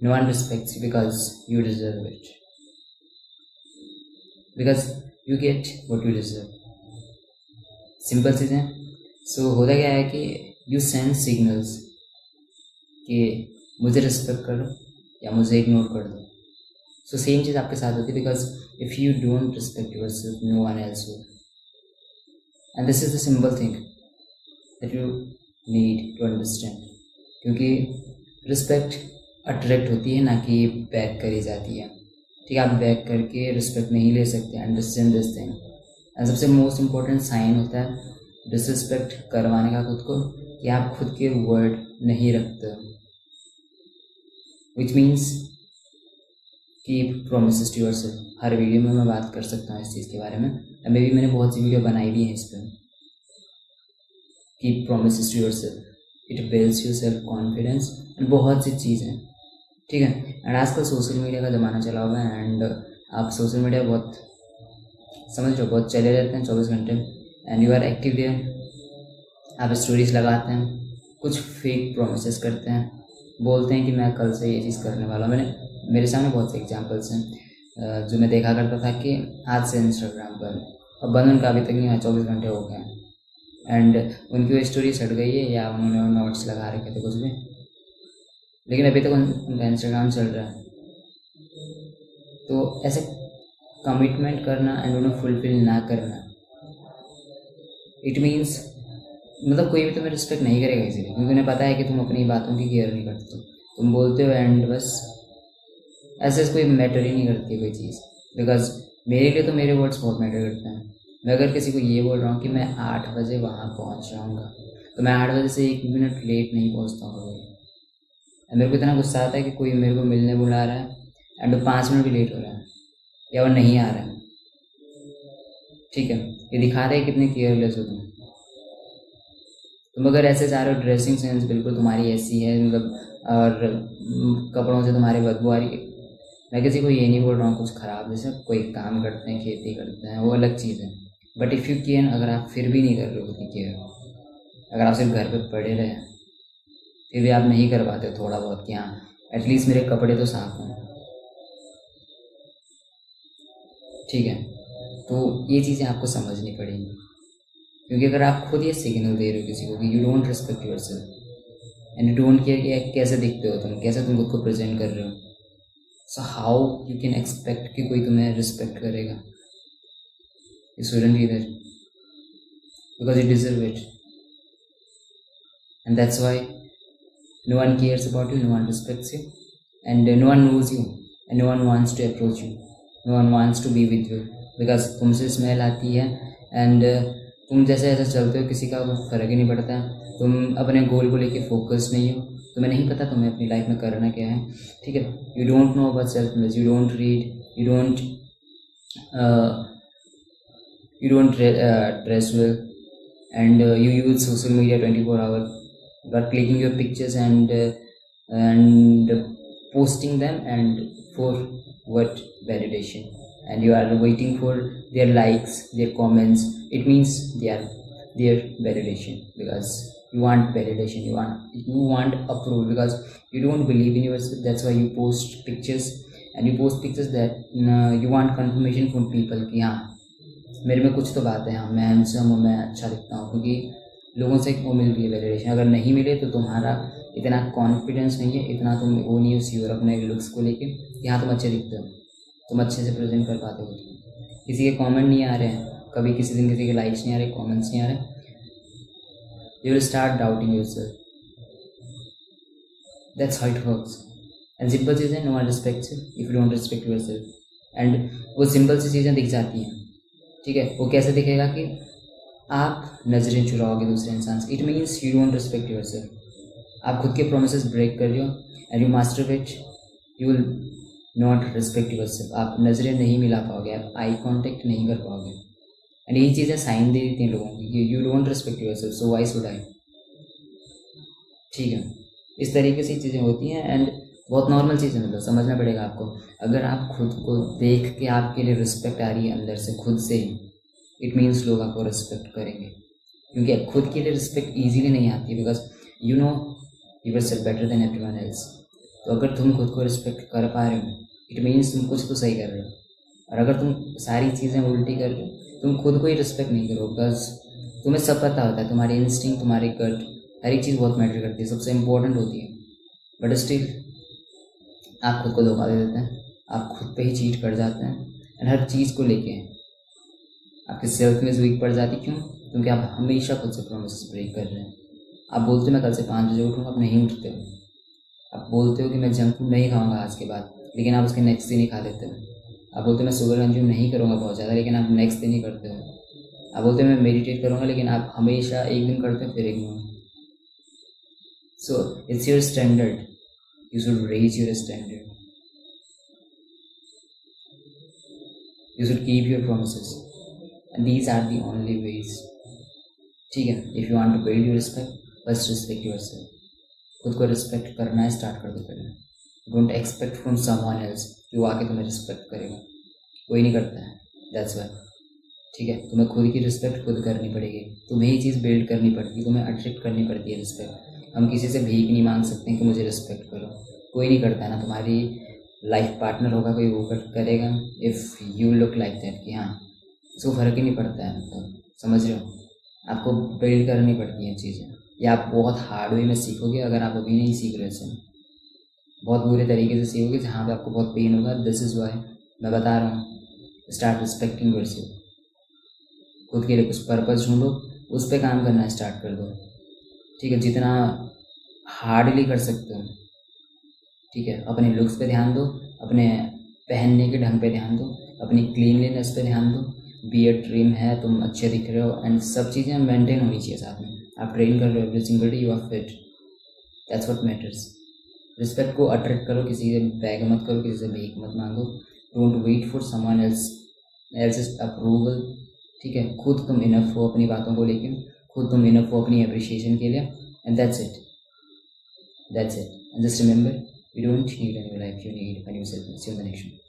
No one respects you because you deserve it. Because you get what you deserve. Simple चीज़ है. So होता क्या है कि यू सेंड सिग्नल्स कि मुझे रिस्पेक्ट करो या मुझे इग्नोर कर दो. सो सेम चीज़ आपके साथ होती है. Because if you don't respect yourself, no one else will. And this is the simple thing that you need to understand. क्योंकि रिस्पेक्ट अट्रैक्ट होती है, ना कि बैक करी जाती है. ठीक है, आप बैक करके रिस्पेक्ट नहीं ले सकते. Understand this thing. एंड सबसे मोस्ट इम्पोर्टेंट साइन होता है डिसरिस्पेक्ट करवाने का खुद को, कि आप खुद के वर्ड नहीं रखते. Which means keep promises to yourself. हर वीडियो में मैं बात कर सकता हूँ इस चीज़ के बारे में. मे भी मैंने बहुत सी वीडियो बनाई भी हैं इस पर. Keep promises to yourself, it builds your self confidence and बहुत सी चीज़ें. ठीक है. एंड आजकल सोशल मीडिया का ज़माना चला हुआ है. एंड आप सोशल मीडिया बहुत समझ लो, बहुत चले रहते हैं 24 घंटे. And you are active there. आप स्टोरीज लगाते हैं, कुछ फेक प्रोमिसेस करते हैं, बोलते हैं कि मैं कल से ये चीज़ करने वाला हूँ. मेरे सामने बहुत से एग्जांपल्स हैं जो मैं देखा करता था कि आज से इंस्टाग्राम पर, और बंद उनका अभी तक नहीं हुआ, 24 घंटे हो गए. एंड उनकी वो स्टोरी सट गई है या उन्होंने नोट्स लगा रखे थे कुछ भी, लेकिन अभी तक उनका इंस्टाग्राम चल रहा है. तो ऐसे कमिटमेंट करना एंड उन्हें फुलफिल ना करना, इट मीन्स मतलब कोई भी तुम्हें रिस्पेक्ट नहीं करेगा इसीलिए, क्योंकि उन्हें पता है कि तुम अपनी बातों की केयर नहीं करते. तुम बोलते हो एंड बस ऐसे कोई मैटर ही नहीं करती कोई चीज़. बिकॉज मेरे लिए तो मेरे वर्ड्स बहुत मैटर करते हैं. मैं अगर किसी को ये बोल रहा हूँ कि मैं 8 बजे वहाँ पहुँच जाऊँगा, तो मैं 8 बजे से 1 मिनट लेट नहीं पहुँचता हूँ. मेरे को इतना गुस्सा आता है कि कोई मेरे को मिलने बुला रहा है एंड वो 5 मिनट भी लेट हो रहा है या वो नहीं आ रहा है. ठीक है, ये दिखा रहे हैं कितने केयरलेस हो तुम अगर ऐसे जा रहे हो. ड्रेसिंग सेंस बिल्कुल तुम्हारी ऐसी है, मतलब, और कपड़ों से तुम्हारी बदबू आ रही है. मैं किसी को ये नहीं बोल रहा हूँ कुछ ख़राब, जैसे कोई काम करते हैं, खेती करते हैं, वो अलग चीज़ है. बट इफ़ यू कैन, अगर आप फिर भी नहीं कर रहे हो उतनी केयर, अगर आप सिर्फ घर पर पड़े रहे, फिर भी आप नहीं कर पाते थोड़ा बहुत कि हाँ एटलीस्ट मेरे कपड़े तो साफ हों. ठीक है, तो ये चीज़ें आपको समझनी पड़ेंगी. क्योंकि अगर आप खुद ये सिग्नल दे रहे हो किसी को कि you don't respect yourself and you don't care कि कैसे दिखते हो तुम, कैसे तुम खुद को प्रेजेंट कर रहे हो, so how you can expect कि कोई तुम्हें रिस्पेक्ट करेगा. You shouldn't be there because you deserve it. And that's why no one cares about you, no one respects you, and no one knows you, and no one wants to approach you, no one wants to be with you, because तुमसे smell आती है. And तुम जैसे ऐसे चलते हो, किसी का फ़र्क ही नहीं पड़ता. तुम अपने गोल को लेके फोकस नहीं हो, तुम्हें नहीं पता तुम्हें अपनी लाइफ में करना क्या है. ठीक है, you don't know about self knowledge, you don't read, you don't dress well, and you use social media 24 hour. You are clicking your pictures and posting them, and for what validation? And you are waiting for their likes, their comments. It means they are their validation, because you want validation, you want approval, because you don't believe in yourself. That's why you post pictures, and you post pictures that you want confirmation from people कि हाँ मेरे में कुछ तो बात है, हाँ मैं हैंडसम हूँ, मैं अच्छा दिखता हूँ. क्योंकि लोगों से वो मिल रही है वैलिडेशन. अगर नहीं मिले तो तुम्हारा इतना कॉन्फिडेंस नहीं है, इतना तुम वो नहीं हो श्योर अपने लुक्स को लेके कि हाँ तुम अच्छे दिखते हो, तुम अच्छे से प्रेजेंट कर पाते हो. किसी के कमेंट नहीं आ रहे हैं, कभी किसी दिन किसी के लाइक्स नहीं आ रहे, कमेंट्स नहीं आ रहे, you will start doubting yourself. That's how it works. And simple चीज़ें, no one respects you if you don't respect yourself. And वो सिंपल सी चीज़ें दिख जाती हैं. ठीक है, वो कैसे दिखेगा कि आप नजरें चुराओगे दूसरे इंसान से. It means you don't respect yourself. आप खुद के प्रोमिसेस ब्रेक कर रहे हो and you masturbate, you will not respect yourself. आप नजरें नहीं मिला पाओगे, आप आई कांटेक्ट नहीं कर पाओगे. एंड यही चीज़ें साइन दे देती हैं लोगों की, you don't respect yourself, so why should I. ठीक है, इस तरीके से चीज़ें होती हैं. एंड बहुत नॉर्मल चीज़ें, मतलब समझना पड़ेगा आपको. अगर आप खुद को देख के आपके लिए रिस्पेक्ट आ रही है अंदर से, खुद से ही, इट मीन्स लोग आपको रिस्पेक्ट करेंगे. क्योंकि खुद के लिए रिस्पेक्ट ईजीली नहीं आती है, because you know yourself better than everyone else. तो अगर तुम खुद को रिस्पेक्ट कर पा रहे हो, इट मीन्स तुम कुछ तो सही कर रहे हो। और अगर तुम सारी चीज़ें उल्टी कर रहे हो, तुम खुद को ही रिस्पेक्ट नहीं करो, बिकॉज तुम्हें सब पता होता है, तुम्हारी इंस्टिंक्ट, तुम्हारी गट, हर एक चीज़ बहुत मैटर करती है, सबसे इम्पोर्टेंट होती है। बट स्टिल आप खुद को धोखा दे देते हैं, आप खुद पे ही चीट कर जाते हैं, एंड हर चीज़ को लेके आपकी सेल्फ में वीक पड़ जाती। क्यों? क्योंकि आप हमेशा खुद से प्रोमिस ब्रेक कर रहे हैं। आप बोलते हो मैं कल से 5 बजे उठूँगा, आप नहीं उठते हो। आप बोलते हो कि मैं जंक फूड नहीं खाऊंगा आज के बाद, लेकिन आप उसके नेक्स्ट दिन ही खा लेते हो। आप बोलते हो मैं शुगर कंज्यूम नहीं करूँगा बहुत ज़्यादा, लेकिन आप नेक्स्ट दिन ही करते हो। आप बोलते हो मैं मेडिटेट करूँगा, लेकिन आप हमेशा एक दिन करते हो फिर ignore. So it's your standard, you should raise your standard, you should keep your promises, and these are the only ways. ठीक है, if you want to build your respect, first respect yourself. खुद को respect करना है start कर दो पहले। Don't expect from someone else कि वो आके तुम्हें रिस्पेक्ट करेगा, कोई नहीं करता है, दैट्स वाई। ठीक है, तुम्हें खुद की रिस्पेक्ट खुद करनी पड़ेगी, तुम्हें ये चीज़ बिल्ड करनी पड़ती है, तुम्हें अट्रैक्ट करनी पड़ती है रिस्पेक्ट। हम किसी से भीख नहीं मांग सकते कि मुझे रिस्पेक्ट करो, कोई नहीं करता है ना। तुम्हारी लाइफ पार्टनर होगा कोई, वो करेगा if you look like that, कि हाँ उसको फ़र्क ही नहीं पड़ता है। मतलब समझ रहे हो, आपको बिल्ड करनी पड़ती हैं चीज़ें, या आप बहुत हार्ड वे में सीखोगे। अगर आप अभी नहीं सीख रहे हो, बहुत बुरे तरीके से सीखोगे जहाँ पे आपको बहुत पेन होगा। दिस इज़ वाई मैं बता रहा हूँ, स्टार्ट रिस्पेक्टिंग योरसेल्फ। खुद के लिए कुछ पर्पस ढूंढो, उस पर काम करना स्टार्ट कर दो। ठीक है, जितना हार्डली कर सकते हो। ठीक है, अपने लुक्स पे ध्यान दो, अपने पहनने के ढंग पे ध्यान दो, अपनी क्लीनलीनेस पे ध्यान दो। बियर्ड ट्रिम है, तुम अच्छे दिख रहे हो, एंड सब चीज़ें मेंटेन होनी चाहिए साथ में। आप ट्रेन कर रहे हो every single day, you are fit, that's what matters. Respect को अट्रैक्ट करो, किसी से बैग मत करो, किसी से भीख मत मांगो। Don't wait for someone else approval. ठीक है, खुद तुम इनफ हो अपनी बातों को लेके, खुद तुम इनफ हो अपनी अप्रिशिएशन के लिए, and that's it, that's it. And just remember, you don't need any life, you need a new self. See you in the next one.